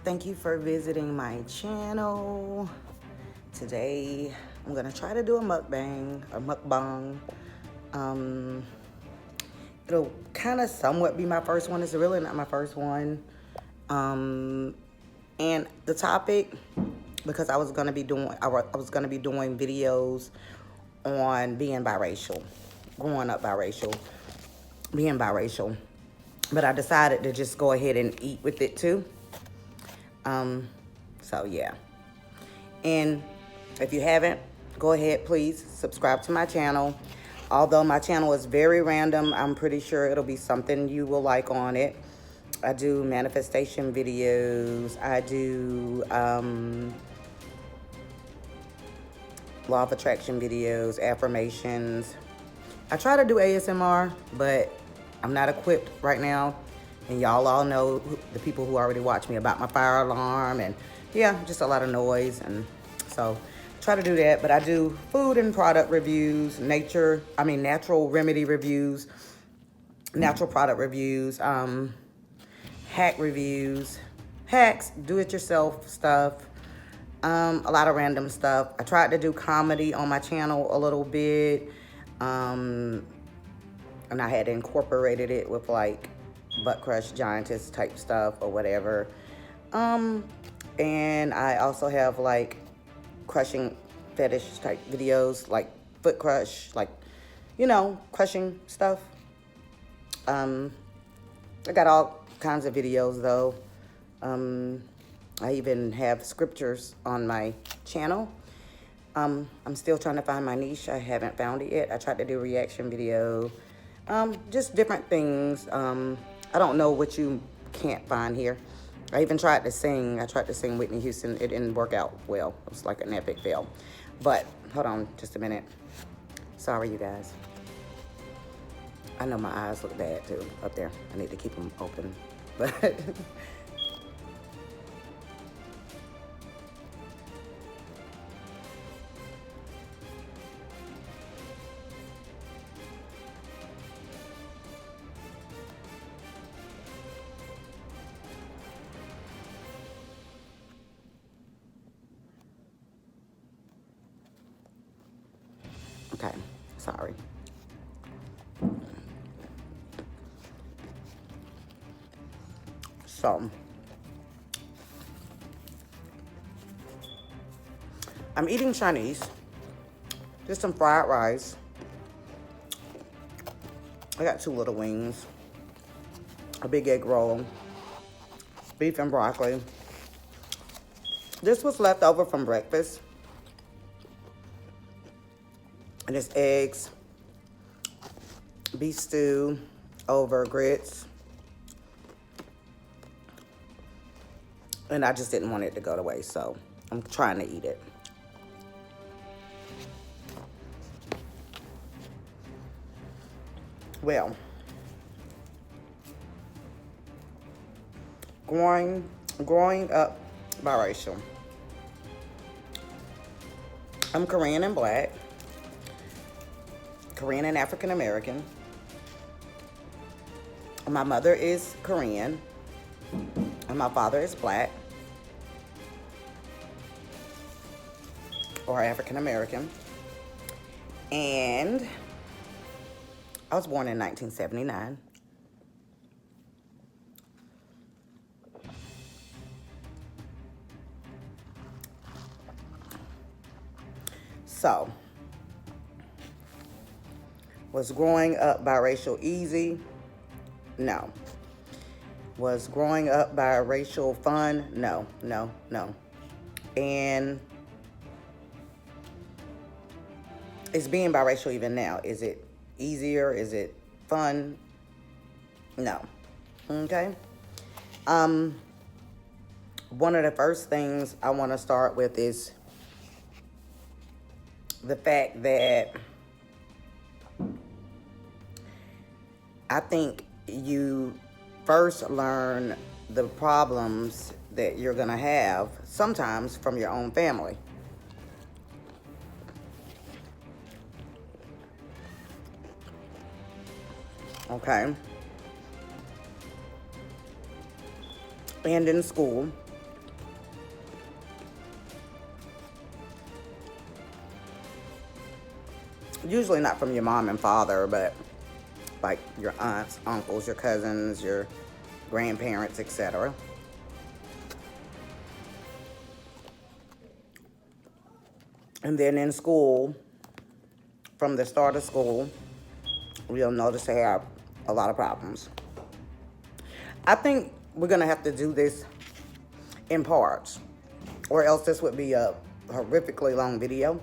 Thank you for visiting my channel. Today, I'm gonna try to do a mukbang. Um, it'll kind of somewhat be my first one. It's really not my first one. And the topic, because I was gonna be doing videos on being biracial, growing up biracial, being biracial. But I decided to just go ahead and eat with it too. So yeah. And if you haven't, go ahead, please subscribe to my channel. Although my channel is very random, I'm pretty sure it'll be something you will like on it. I do manifestation videos. I do law of attraction videos, affirmations. I try to do ASMR, but I'm not equipped right now. And y'all all know, the people who already watch me, about my fire alarm, and yeah, just a lot of noise. And so try to do that. But I do food and product reviews, natural remedy reviews, natural product reviews, hack reviews, hacks, do-it-yourself stuff, a lot of random stuff. I tried to do comedy on my channel a little bit, and I had incorporated it with like butt crush giantess type stuff or whatever. And I also have like crushing fetish type videos, like foot crush, like, crushing stuff. I got all kinds of videos though. I even have scriptures on my channel. I'm still trying to find my niche. I haven't found it yet. I tried to do a reaction video. Just different things. I don't know what you can't find here. I even tried to sing. I tried to sing Whitney Houston. It didn't work out well. It was like an epic fail. But hold on just a minute. Sorry, you guys. I know my eyes look bad too up there. I need to keep them open. But okay, sorry. So, I'm eating Chinese. Just some fried rice. I got 2 little wings, a big egg roll, beef and broccoli. This was left over from breakfast. And it's eggs, beef stew over grits. And I just didn't want it to go to waste, so I'm trying to eat it. Well, growing up biracial. I'm Korean and black. Korean and African American. My mother is Korean, and my father is black or African American. And I was born in 1979. So, was growing up biracial easy? No. Was growing up biracial fun? No, no, no. And is being biracial even now? Is it easier? Is it fun? No. Okay. One of the first things I want to start with is the fact that I think you first learn the problems that you're going to have sometimes from your own family. Okay? And in school. Usually not from your mom and father, but like your aunts, uncles, your cousins, your grandparents, etc. And then in school, from the start of school, you'll notice they have a lot of problems. I think we're going to have to do this in parts, or else this would be a horrifically long video.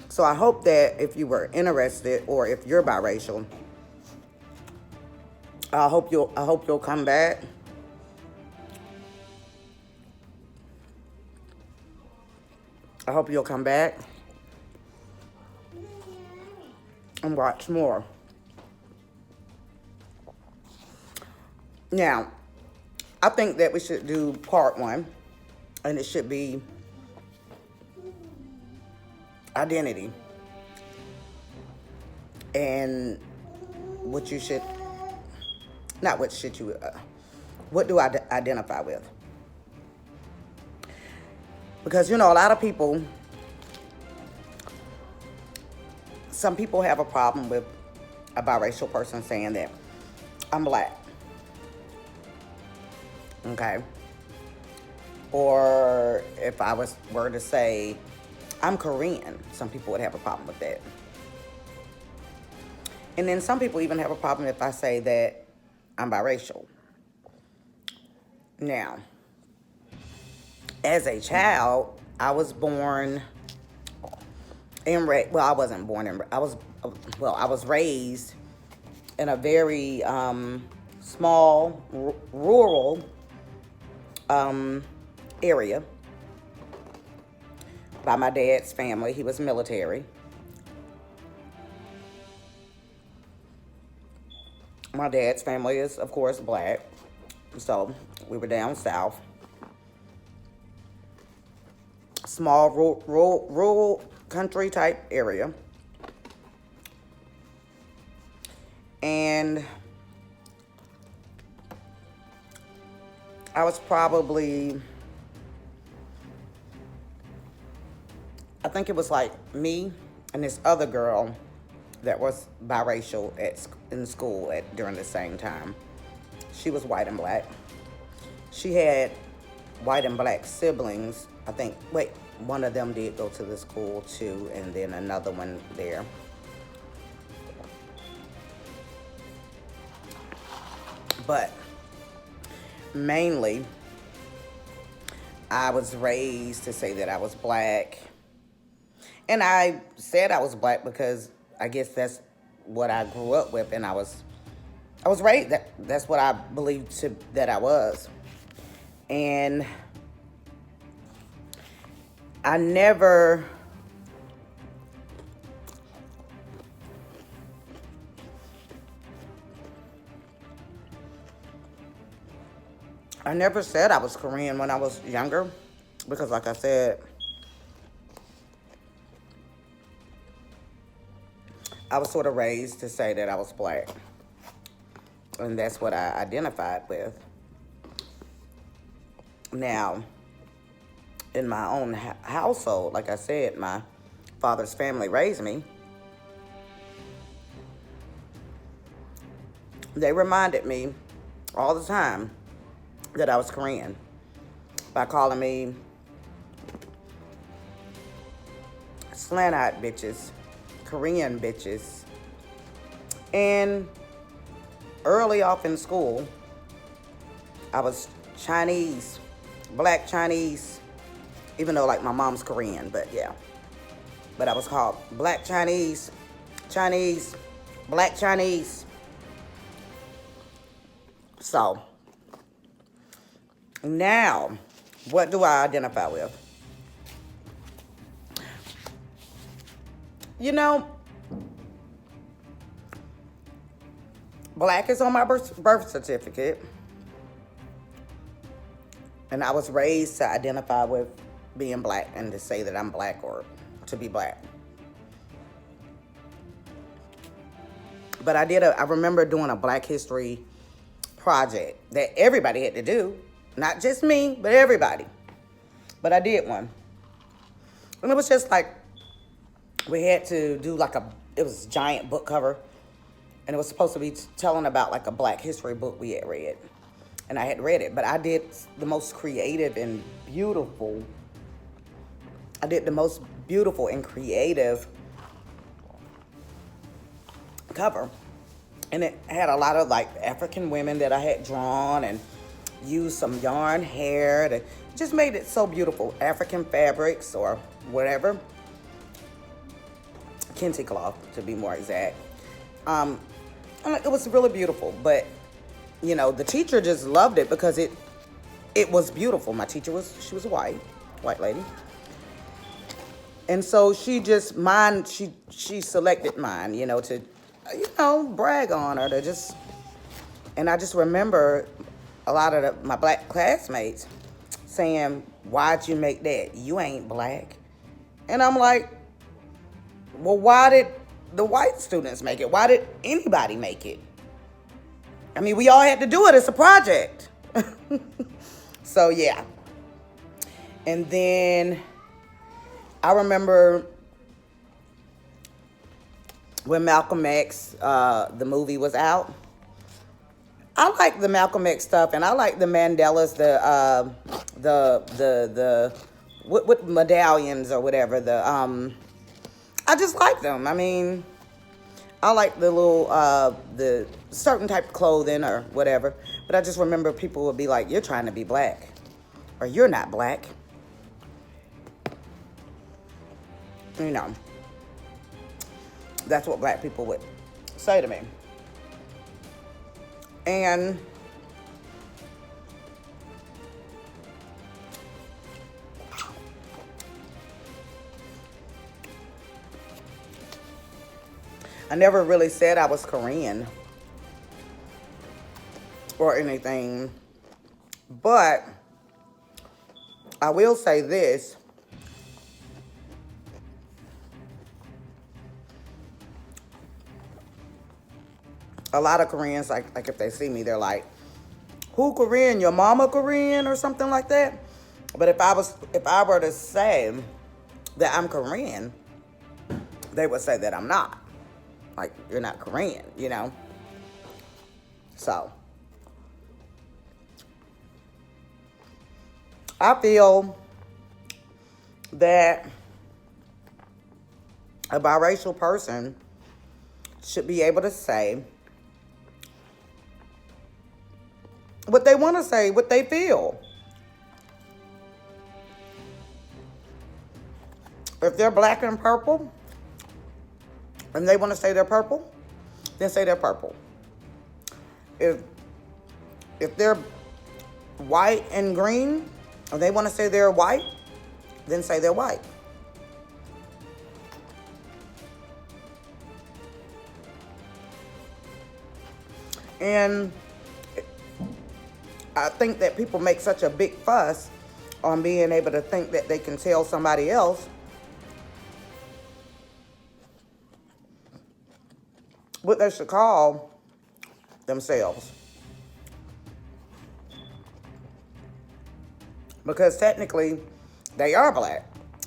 So I hope that if you were interested, or if you're biracial, I hope you'll come back. I hope you'll come back and watch more. Now, I think that we should do part 1, and it should be identity and what you should, not what should you, what do I identify with? Because, you know, a lot of people, some people have a problem with a biracial person saying that I'm black. Okay? Or if I were to say I'm Korean, some people would have a problem with that. And then some people even have a problem if I say that I'm biracial. Now, as a child, I was born and well, I wasn't born in, I was raised in a very small, rural area by my dad's family. He was military. My dad's family is, of course, black. So we were down south. Small, rural country type area. And I was probably, I think it was like me and this other girl that was biracial in school during the same time. She was white and black. She had white and black siblings. I think, wait, one of them did go to the school too, and then another one there. But mainly, I was raised to say that I was black. And I said I was black because I guess that's what I grew up with, and I was raised, that's what I believed that I was. And I never said I was Korean when I was younger, because like I said, I was sort of raised to say that I was black. And that's what I identified with. Now, in my own household, like I said, my father's family raised me. They reminded me all the time that I was Korean by calling me slant-eyed bitches, Korean bitches. And early off in school, I was Chinese, black Chinese, even though like my mom's Korean, but yeah. But I was called black Chinese, Chinese, black Chinese. So, now, what do I identify with? You know, black is on my birth certificate. And I was raised to identify with being black and to say that I'm black or to be black. But I remember doing a Black History project that everybody had to do. Not just me, but everybody. But I did one. And it was just like, we had to do like it was a giant book cover, and it was supposed to be telling about like a Black history book we had read, and I had read it, but I did the most creative and beautiful. I did the most beautiful and creative cover, and it had a lot of like African women that I had drawn and used some yarn hair to just made it so beautiful. African fabrics or whatever, kente cloth to be more exact. It was really beautiful, but you know, the teacher just loved it because it was beautiful. My teacher she was a white lady. And so she selected mine, you know, to, brag on her, and I just remember a lot of my Black classmates saying, "Why'd you make that? You ain't Black." And I'm like, well, why did the white students make it? Why did anybody make it? I mean, we all had to do it. It's a project. So, yeah. And then I remember when Malcolm X, the movie was out. I like the Malcolm X stuff, and I like the Mandelas, what medallions or whatever. I just like them. I mean, I like the little, the certain type of clothing or whatever. But I just remember people would be like, "You're trying to be Black," or "You're not Black." You know, that's what Black people would say to me. And I never really said I was Korean or anything, but I will say this. A lot of Koreans, like if they see me, they're like, "Who Korean? Your mama Korean?" or something like that. But if I were to say that I'm Korean, they would say that I'm not. Like, "You're not Korean," you know? So, I feel that a biracial person should be able to say what they want to say, what they feel. If they're Black and purple, and they want to say they're purple, then say they're purple. If they're white and green, and they want to say they're white, then say they're white. And I think that people make such a big fuss on being able to think that they can tell somebody else what they should call themselves. Because technically, they are Black.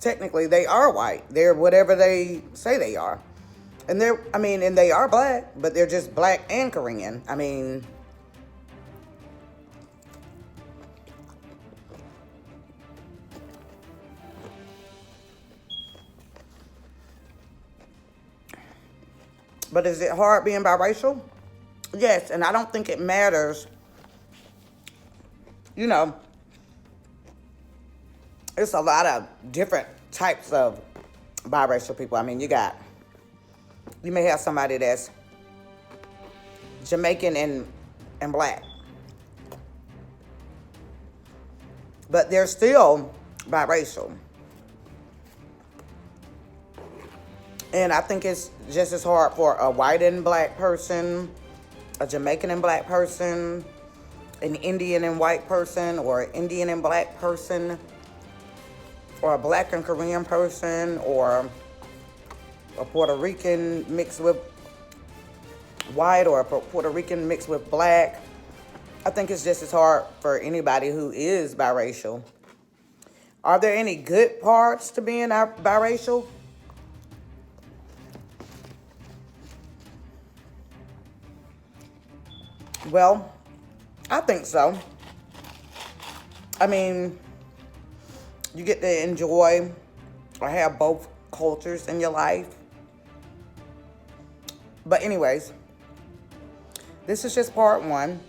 Technically, they are white. They're whatever they say they are. And they are Black, but they're just Black and Korean. I mean, but is it hard being biracial? Yes, and I don't think it matters. You know, it's a lot of different types of biracial people. I mean, you may have somebody that's Jamaican and Black, but they're still biracial. And I think it's just as hard for a white and Black person, a Jamaican and Black person, an Indian and white person, or an Indian and Black person, or a Black and Korean person, or a Puerto Rican mixed with white, or a Puerto Rican mixed with Black. I think it's just as hard for anybody who is biracial. Are there any good parts to being biracial? Well, I think so. I mean, you get to enjoy or have both cultures in your life. But anyways, this is just part one.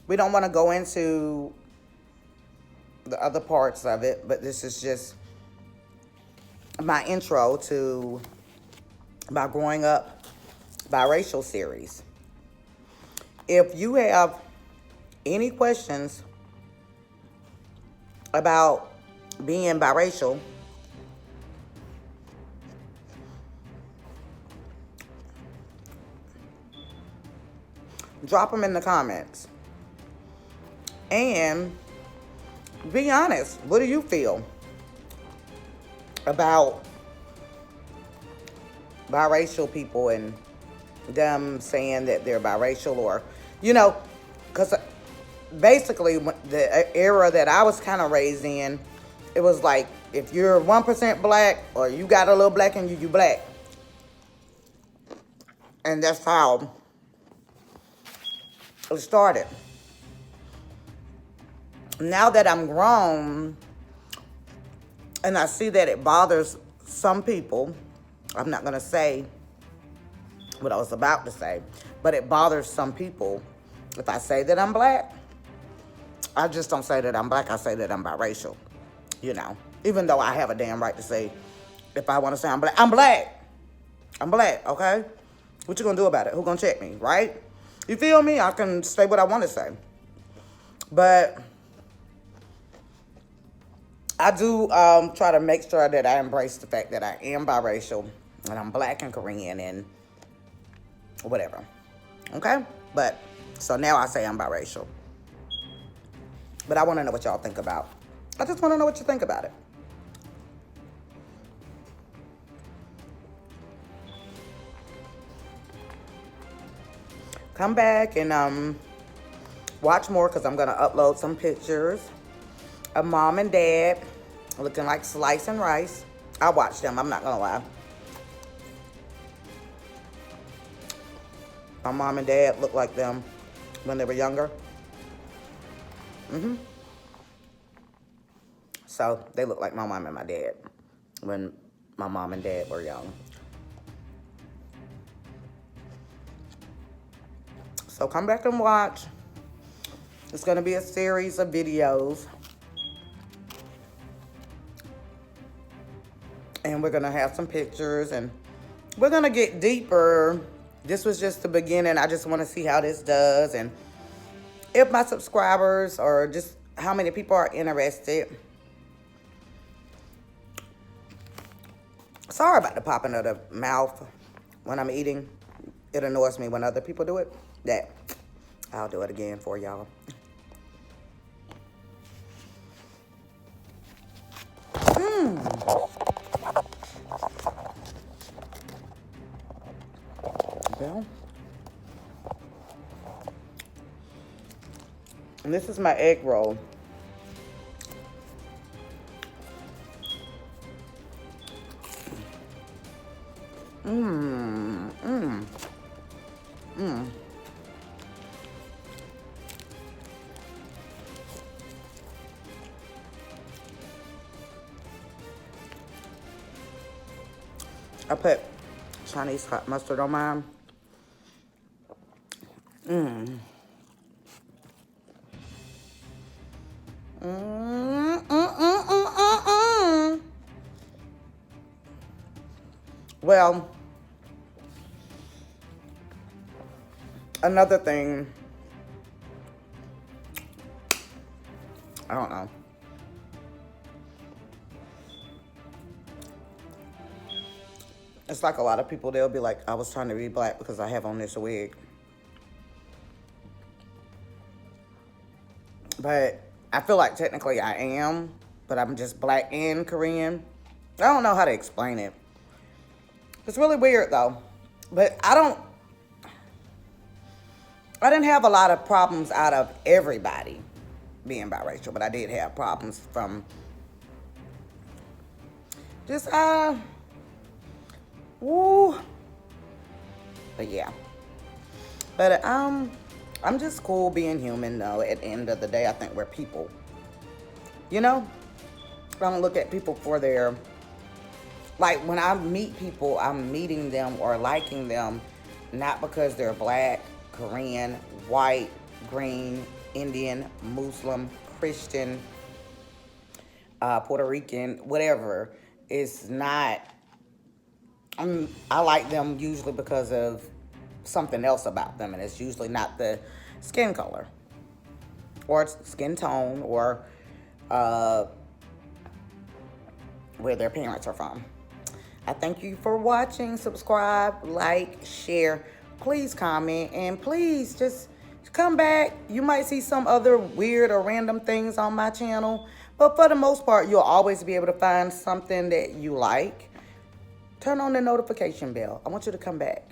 We don't want to go into the other parts of it, but this is just my intro to my growing up biracial series. If you have any questions about being biracial, drop them in the comments. And be honest, what do you feel about biracial people and them saying that they're biracial, or, you know, because basically the era that I was kind of raised in, it was like, if you're 1% black or you got a little black in you, you black. And that's how it started. Now that I'm grown and I see that it bothers some people, I'm not going to say what I was about to say, but it bothers some people. If I say that I'm black, I just don't say that I'm black. I say that I'm biracial, you know, even though I have a damn right to say, if I want to say I'm black, I'm black. I'm black, okay? What you going to do about it? Who going to check me, right? You feel me? I can say what I want to say. But I do try to make sure that I embrace the fact that I am biracial and I'm black and Korean and whatever. Okay? But, so now I say I'm biracial. But I want to know what y'all think about. I just want to know what you think about it. Come back and watch more, because I'm going to upload some pictures of mom and dad looking like slicing rice. I watched them, I'm not gonna lie. My mom and dad looked like them when they were younger. So they look like my mom and my dad when my mom and dad were young. So come back and watch. It's gonna be a series of videos. And we're gonna have some pictures and we're gonna get deeper. This was just the beginning. I just wanna see how this does and if my subscribers or just how many people are interested. Sorry about the popping of the mouth when I'm eating. It annoys me when other people do it. That I'll do it again for y'all. Well, and this is my egg roll. I put Chinese hot mustard on mine. Well, another thing, I don't know. It's like a lot of people, they'll be like, I was trying to be black because I have on this wig. But I feel like technically I am, but I'm just black and Korean. I don't know how to explain it. It's really weird though. But I didn't have a lot of problems out of everybody being biracial, but I did have problems from just, woo. But yeah. But I'm just cool being human, though. At the end of the day, I think we're people. You know? I don't look at people for their... Like, when I meet people, I'm meeting them or liking them not because they're black, Korean, white, green, Indian, Muslim, Christian, Puerto Rican, whatever. It's not... I like them usually because of something else about them, and it's usually not the skin color or skin tone or where their parents are from. I thank you for watching. Subscribe, like, share. Please comment, and please just come back. You might see some other weird or random things on my channel, but for the most part, you'll always be able to find something that you like. Turn on the notification bell. I want you to come back.